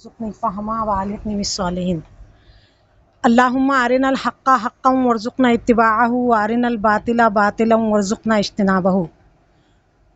warzuqni fahma wa alhiqni bis-salihin. Allahumma arinal haqqa haqqan warzuqna ittiba'ahu wa arinal batila batilan warzuqna ijtinabahu.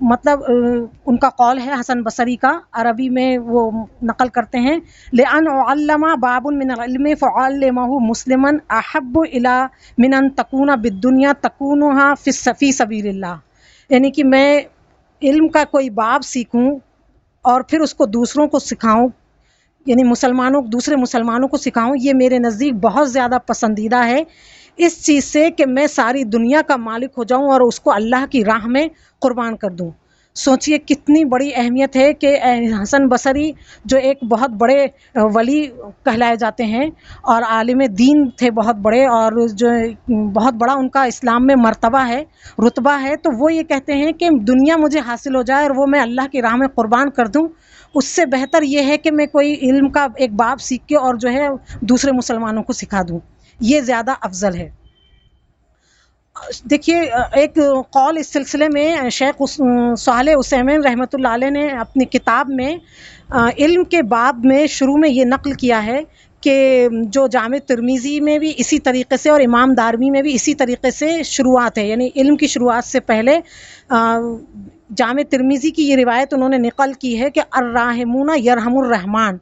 مطلب ان کا قول ہے حسن بصری کا، عربی میں وہ نقل کرتے ہیں، لأن علم باب من العلم فعلمه مسلما احب الى من ان تکون بالدنیا تکونها فی سبیل اللہ، یعنی کہ میں علم کا کوئی باب سیکھوں اور پھر اس کو دوسروں کو سکھاؤں، یعنی دوسرے مسلمانوں کو سکھاؤں، یہ میرے نزدیک بہت زیادہ پسندیدہ ہے اس چیز سے کہ میں ساری دنیا کا مالک ہو جاؤں اور اس کو اللہ کی راہ میں قربان کر دوں۔ سوچئے کتنی بڑی اہمیت ہے کہ حسن بصری جو ایک بہت بڑے ولی کہلائے جاتے ہیں اور عالم دین تھے بہت بڑے، اور جو بہت بڑا ان کا اسلام میں مرتبہ ہے، رتبہ ہے، تو وہ یہ کہتے ہیں کہ دنیا مجھے حاصل ہو جائے اور وہ میں اللہ کی راہ میں قربان کر دوں، اس سے بہتر یہ ہے کہ میں کوئی علم کا ایک باب سیکھ کے اور جو ہے دوسرے مسلمانوں کو سکھا دوں، یہ زیادہ افضل ہے۔ دیکھیے ایک قول اس سلسلے میں شیخ صالح عثیمین رحمۃ اللہ علیہ نے اپنی کتاب میں علم کے باب میں شروع میں یہ نقل کیا ہے کہ جو جامع ترمذی میں بھی اسی طریقے سے اور امام دارمی میں بھی اسی طریقے سے شروعات ہے، یعنی علم کی شروعات سے پہلے جامع ترمذی کی یہ روایت انہوں نے نقل کی ہے کہ الراحمون یرحم الرحمن،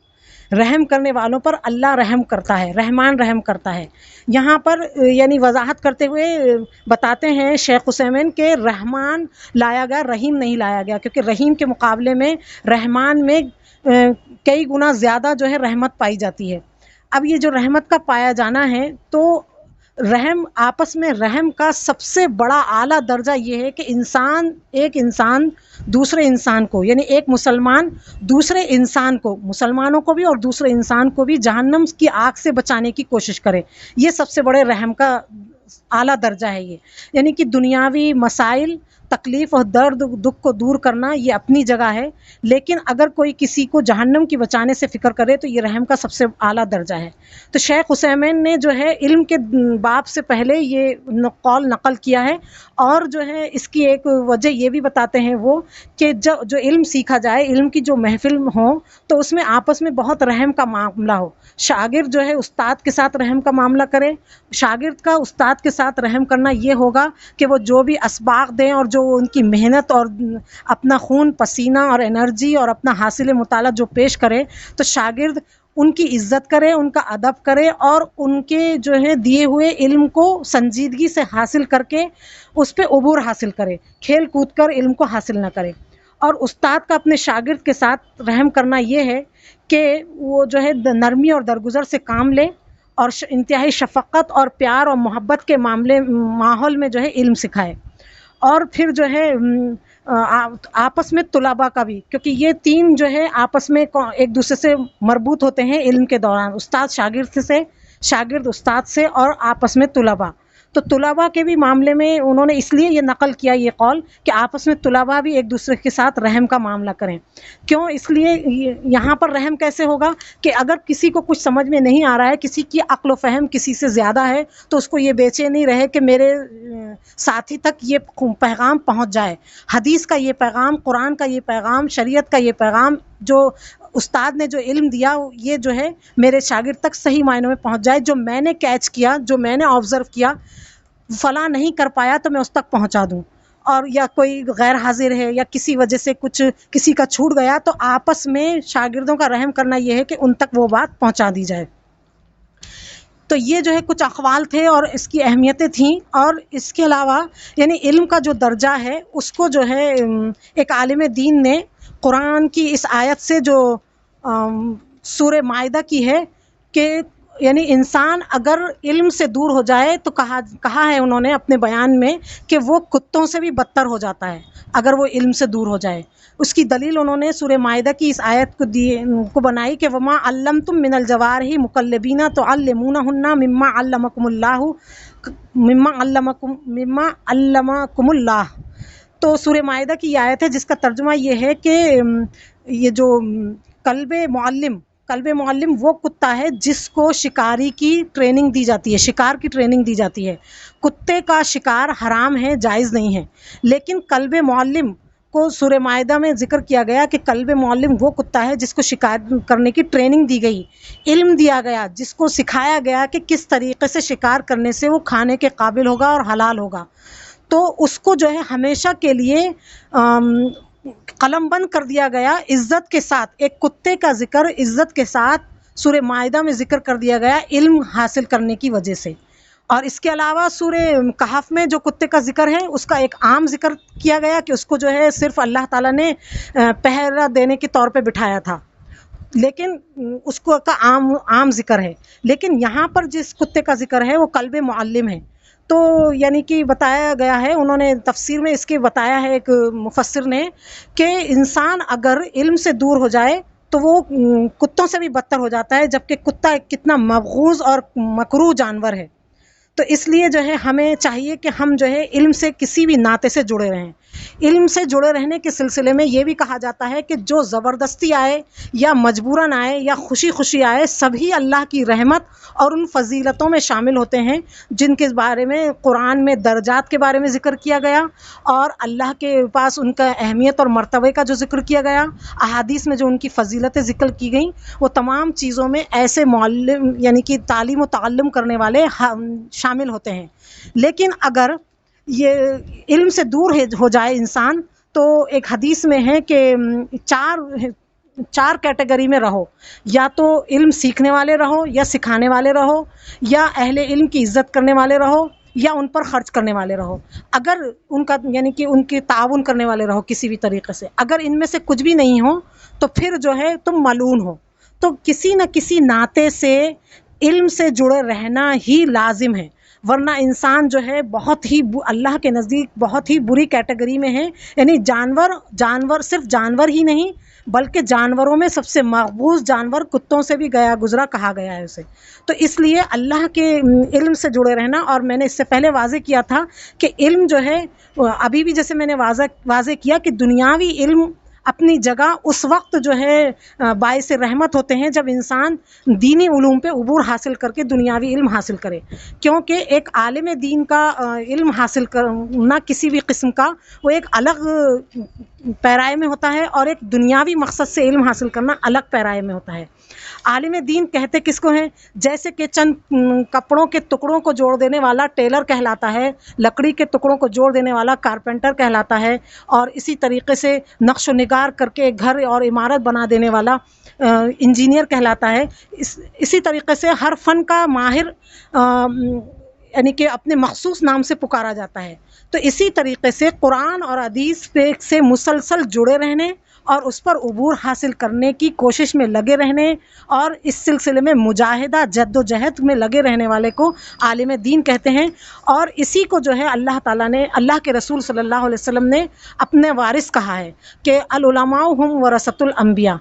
رحم کرنے والوں پر اللہ رحم کرتا ہے، رحمان رحم کرتا ہے۔ یہاں پر یعنی وضاحت کرتے ہوئے بتاتے ہیں شیخ عثیمین کہ رحمان لایا گیا، رحیم نہیں لایا گیا، کیونکہ رحیم کے مقابلے میں رحمان میں کئی گنا زیادہ جو ہے رحمت پائی جاتی ہے۔ اب یہ جو رحمت کا پایا جانا ہے، تو رحم آپس میں رحم کا سب سے بڑا اعلیٰ درجہ یہ ہے کہ ایک انسان دوسرے انسان کو، یعنی ایک مسلمان دوسرے انسان کو، مسلمانوں کو بھی اور دوسرے انسان کو بھی جہنم کی آگ سے بچانے کی کوشش کرے، یہ سب سے بڑے رحم کا اعلیٰ درجہ ہے یہ، یعنی کہ دنیاوی مسائل، تکلیف اور درد دکھ کو دور کرنا یہ اپنی جگہ ہے، لیکن اگر کوئی کسی کو جہنم کی بچانے سے فکر کرے تو یہ رحم کا سب سے اعلیٰ درجہ ہے۔ تو شیخ عثیمین نے جو ہے علم کے باب سے پہلے یہ قول نقل کیا ہے، اور جو ہے اس کی ایک وجہ یہ بھی بتاتے ہیں وہ کہ جو علم سیکھا جائے، علم کی جو محفل ہو تو اس میں آپس میں بہت رحم کا معاملہ ہو، شاگرد جو ہے استاد کے ساتھ رحم کا معاملہ کرے، شاگرد کا استاد کے ساتھ رحم کرنا یہ ہوگا کہ وہ جو بھی اسباق دیں اور جو ان کی محنت اور اپنا خون پسینہ اور انرجی اور اپنا حاصل مطالعہ جو پیش کرے، تو شاگرد ان کی عزت کرے، ان کا ادب کرے اور ان کے جو ہے دیے ہوئے علم کو سنجیدگی سے حاصل کر کے اس پہ عبور حاصل کرے، کھیل کود کر علم کو حاصل نہ کرے۔ اور استاد کا اپنے شاگرد کے ساتھ رحم کرنا یہ ہے کہ وہ جو ہے نرمی اور درگزر سے کام لے اور انتہائی شفقت اور پیار اور محبت کے ماحول میں جو ہے علم سکھائے۔ اور پھر جو ہے آپس میں طلباء کا بھی، کیونکہ یہ تین جو ہے آپس میں ایک دوسرے سے مربوط ہوتے ہیں علم کے دوران، استاد شاگرد سے، شاگرد استاد سے، اور آپس میں طلباء۔ تو طلباء کے بھی معاملے میں انہوں نے اس لیے یہ نقل کیا یہ قول کہ آپس میں طلباء بھی ایک دوسرے کے ساتھ رحم کا معاملہ کریں۔ کیوں؟ اس لیے یہاں پر رحم کیسے ہوگا کہ اگر کسی کو کچھ سمجھ میں نہیں آ رہا ہے، کسی کی عقل و فہم کسی سے زیادہ ہے، تو اس کو یہ بے چینی رہے کہ میرے ساتھی تک یہ پیغام پہنچ جائے، حدیث کا یہ پیغام، قرآن کا یہ پیغام، شریعت کا یہ پیغام، جو استاد نے جو علم دیا یہ جو ہے میرے شاگرد تک صحیح معنوں میں پہنچ جائے، جو میں نے کیچ کیا، جو میں نے آبزرو کیا، فلاں نہیں کر پایا تو میں اس تک پہنچا دوں، اور یا کوئی غیر حاضر ہے یا کسی وجہ سے کچھ کسی کا چھوٹ گیا تو آپس میں شاگردوں کا رحم کرنا یہ ہے کہ ان تک وہ بات پہنچا دی جائے۔ تو یہ جو ہے کچھ اقوال تھے اور اس کی اہمیتیں تھیں، اور اس کے علاوہ یعنی علم کا جو درجہ ہے اس کو جو ہے ایک عالم دین نے قرآن کی اس آیت سے جو سورہ مائدہ کی ہے کہ یعنی انسان اگر علم سے دور ہو جائے تو کہا ہے انہوں نے اپنے بیان میں کہ وہ کتوں سے بھی بدتر ہو جاتا ہے اگر وہ علم سے دور ہو جائے۔ اس کی دلیل انہوں نے سورہ مائدہ کی اس آیت کو بنائی کہ وما علمتم من الجوارح مقلبین تعلمونہن مما علمکم اللہ۔ تو سورہ مائدہ کی یہ آیت ہے جس کا ترجمہ یہ ہے کہ یہ جو کلب معلم وہ کتا ہے جس کو شکاری کی ٹریننگ دی جاتی ہے، شکار کی ٹریننگ دی جاتی ہے۔ کتے کا شکار حرام ہے، جائز نہیں ہے، لیکن کلب معلم کو سورہ مائدہ میں ذکر کیا گیا کہ کلب معلم وہ کتا ہے جس کو شکار کرنے کی ٹریننگ دی گئی، علم دیا گیا، جس کو سکھایا گیا کہ کس طریقے سے شکار کرنے سے وہ کھانے کے قابل ہوگا اور حلال ہوگا۔ تو تو اس کو جو ہے ہمیشہ کے لیے قلم بند کر دیا گیا عزت کے ساتھ. ایک کتے کا ذکر عزت کے ساتھ سورہ مائدہ میں ذکر کر دیا گیا علم حاصل کرنے کی وجہ سے. اور اس کے علاوہ سورہ کہف میں جو کتے کا ذکر ہے اس کا ایک عام ذکر کیا گیا کہ اس کو جو ہے صرف اللہ تعالیٰ نے پہرا دینے کے طور پہ بٹھایا تھا، لیکن اس کو کا عام ذکر ہے. لیکن یہاں پر جس کتے کا ذکر ہے وہ کلب معلم ہے. تو یعنی کہ بتایا گیا ہے، انہوں نے تفسیر میں اس کے بتایا ہے ایک مفسر نے، کہ انسان اگر علم سے دور ہو جائے تو وہ کتوں سے بھی بدتر ہو جاتا ہے، جبکہ کتا ایک کتنا مبغوض اور مکروہ جانور ہے. تو اس لیے جو ہے ہمیں چاہیے کہ ہم جو ہے علم سے کسی بھی ناطے سے جڑے رہیں. علم سے جڑے رہنے کے سلسلے میں یہ بھی کہا جاتا ہے کہ جو زبردستی آئے یا مجبوراً آئے یا خوشی خوشی آئے، سبھی اللہ کی رحمت اور ان فضیلتوں میں شامل ہوتے ہیں جن کے بارے میں قرآن میں درجات کے بارے میں ذکر کیا گیا، اور اللہ کے پاس ان کا اہمیت اور مرتبے کا جو ذکر کیا گیا، احادیث میں جو ان کی فضیلتیں ذکر کی گئیں، وہ تمام چیزوں میں ایسے معلم یعنی کہ تعلیم و تعلم کرنے والے شامل ہوتے ہیں. لیکن اگر یہ علم سے دور ہو جائے انسان، تو ایک حدیث میں ہے کہ چار کیٹیگری میں رہو، یا تو علم سیکھنے والے رہو، یا سکھانے والے رہو، یا اہل علم کی عزت کرنے والے رہو، یا ان پر خرچ کرنے والے رہو. اگر ان کا یعنی کہ ان کی تعاون کرنے والے رہو کسی بھی طریقے سے. اگر ان میں سے کچھ بھی نہیں ہو تو پھر جو ہے تم ملعون ہو. تو کسی نہ کسی ناطے سے علم سے جڑے رہنا ہی لازم ہے، ورنہ انسان جو ہے بہت ہی اللہ کے نزدیک بہت ہی بری کیٹیگری میں ہے. یعنی جانور صرف جانور ہی نہیں، بلکہ جانوروں میں سب سے مقبوض جانور کتوں سے بھی گیا گزرا کہا گیا ہے اسے. تو اس لیے اللہ کے علم سے جڑے رہنا. اور میں نے اس سے پہلے واضح کیا تھا کہ علم جو ہے، ابھی بھی جیسے میں نے واضح کیا کہ دنیاوی علم اپنی جگہ اس وقت جو ہے باعث رحمت ہوتے ہیں جب انسان دینی علوم پہ عبور حاصل کر کے دنیاوی علم حاصل کرے. کیونکہ ایک عالم دین کا علم حاصل کرنا کسی بھی قسم کا، وہ ایک الگ پیرائے میں ہوتا ہے، اور ایک دنیاوی مقصد سے علم حاصل کرنا الگ پیرائے میں ہوتا ہے. عالم دین کہتے کس کو ہیں؟ جیسے کہ چند کپڑوں کے ٹکڑوں کو جوڑ دینے والا ٹیلر کہلاتا ہے، لکڑی کے ٹکڑوں کو جوڑ دینے والا کارپینٹر کہلاتا ہے، اور اسی طریقے سے نقش و نگار کر کے گھر اور عمارت بنا دینے والا انجینئر کہلاتا ہے. اسی طریقے سے ہر فن کا ماہر یعنی کہ اپنے مخصوص نام سے پکارا جاتا ہے. تو اسی طریقے سے قرآن اور حدیث سے مسلسل جڑے رہنے اور اس پر عبور حاصل کرنے کی کوشش میں لگے رہنے، اور اس سلسلے میں مجاہدہ جد و جہد میں لگے رہنے والے کو عالم دین کہتے ہیں. اور اسی کو جو ہے اللہ تعالیٰ نے، اللہ کے رسول صلی اللہ علیہ وسلم نے اپنے وارث کہا ہے کہ العلماء ہم ورثۃ الانبیاء.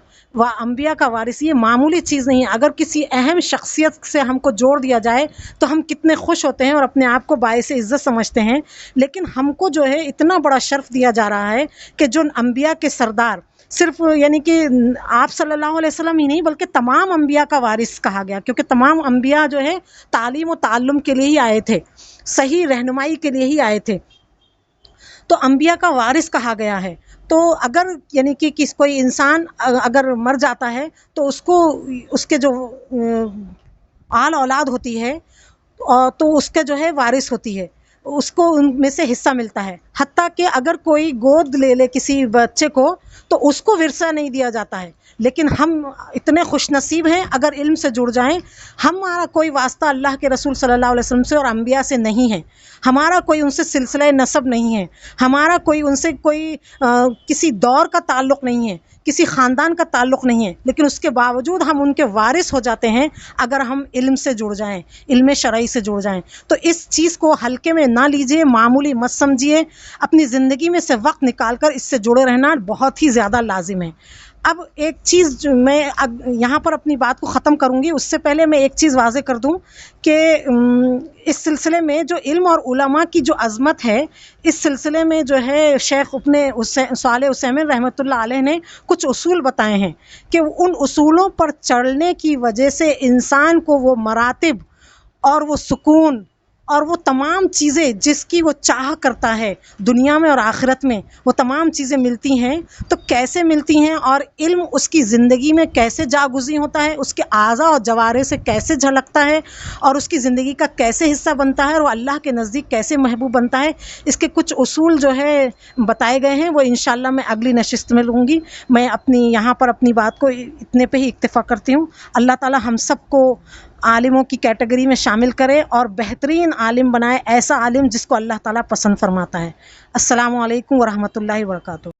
انبیاء کا وارث یہ معمولی چیز نہیں ہے. اگر کسی اہم شخصیت سے ہم کو جوڑ دیا جائے تو ہم کتنے خوش ہوتے ہیں اور اپنے آپ کو باعث عزت سمجھتے ہیں، لیکن ہم کو جو ہے اتنا بڑا شرف دیا جا رہا ہے کہ جو انبیاء کے سردار، صرف یعنی کہ آپ صلی اللہ علیہ وسلم ہی نہیں بلکہ تمام انبیاء کا وارث کہا گیا، کیونکہ تمام انبیاء جو ہے تعلیم و تعلم کے لیے ہی آئے تھے، صحیح رہنمائی کے لیے ہی آئے تھے. تو انبیاء کا وارث کہا گیا ہے. تو اگر یعنی کہ کوئی انسان اگر مر جاتا ہے تو اس کو اس کے جو آل اولاد ہوتی ہے تو اس کے جو ہے وارث ہوتی ہے، اس کو ان میں سے حصہ ملتا ہے. حتیٰ کہ اگر کوئی گود لے لے کسی بچے کو تو اس کو ورثہ نہیں دیا جاتا ہے. لیکن ہم اتنے خوش نصیب ہیں اگر علم سے جڑ جائیں. ہمارا کوئی واسطہ اللہ کے رسول صلی اللہ علیہ وسلم سے اور انبیاء سے نہیں ہے، ہمارا کوئی ان سے سلسلہ نسب نہیں ہے، ہمارا کوئی ان سے کوئی کسی دور کا تعلق نہیں ہے، کسی خاندان کا تعلق نہیں ہے، لیکن اس کے باوجود ہم ان کے وارث ہو جاتے ہیں اگر ہم علم سے جڑ جائیں، علم شرعی سے جڑ جائیں. تو اس چیز کو ہلکے میں نہ لیجئے، معمولی مت سمجھیے. اپنی زندگی میں سے وقت نکال کر اس سے جڑے رہنا بہت ہی زیادہ لازم ہے. اب ایک چیز جو میں یہاں پر اپنی بات کو ختم کروں گی، اس سے پہلے میں ایک چیز واضح کر دوں کہ اس سلسلے میں جو علم اور علماء کی جو عظمت ہے، اس سلسلے میں جو ہے شیخ اپنے صالح عثیمین رحمۃ اللہ علیہ نے کچھ اصول بتائے ہیں کہ ان اصولوں پر چڑھنے کی وجہ سے انسان کو وہ مراتب اور وہ سکون اور وہ تمام چیزیں جس کی وہ چاہ کرتا ہے دنیا میں اور آخرت میں، وہ تمام چیزیں ملتی ہیں تو کیسے ملتی ہیں، اور علم اس کی زندگی میں کیسے جاگزیں ہوتا ہے، اس کے اعضاء اور جوارح سے کیسے جھلکتا ہے اور اس کی زندگی کا کیسے حصہ بنتا ہے اور وہ اللہ کے نزدیک کیسے محبوب بنتا ہے، اس کے کچھ اصول جو ہے بتائے گئے ہیں، وہ انشاءاللہ میں اگلی نشست میں لوں گی۔ میں یہاں پر اپنی بات کو اتنے پہ ہی اکتفا کرتی ہوں۔ اللہ تعالی ہم سب کو عالموں کی کیٹیگری میں شامل کرے اور بہترین عالم بنائے، ایسا عالم جس کو اللہ تعالیٰ پسند فرماتا ہے۔ السلام علیکم ورحمۃ اللہ وبرکاتہ۔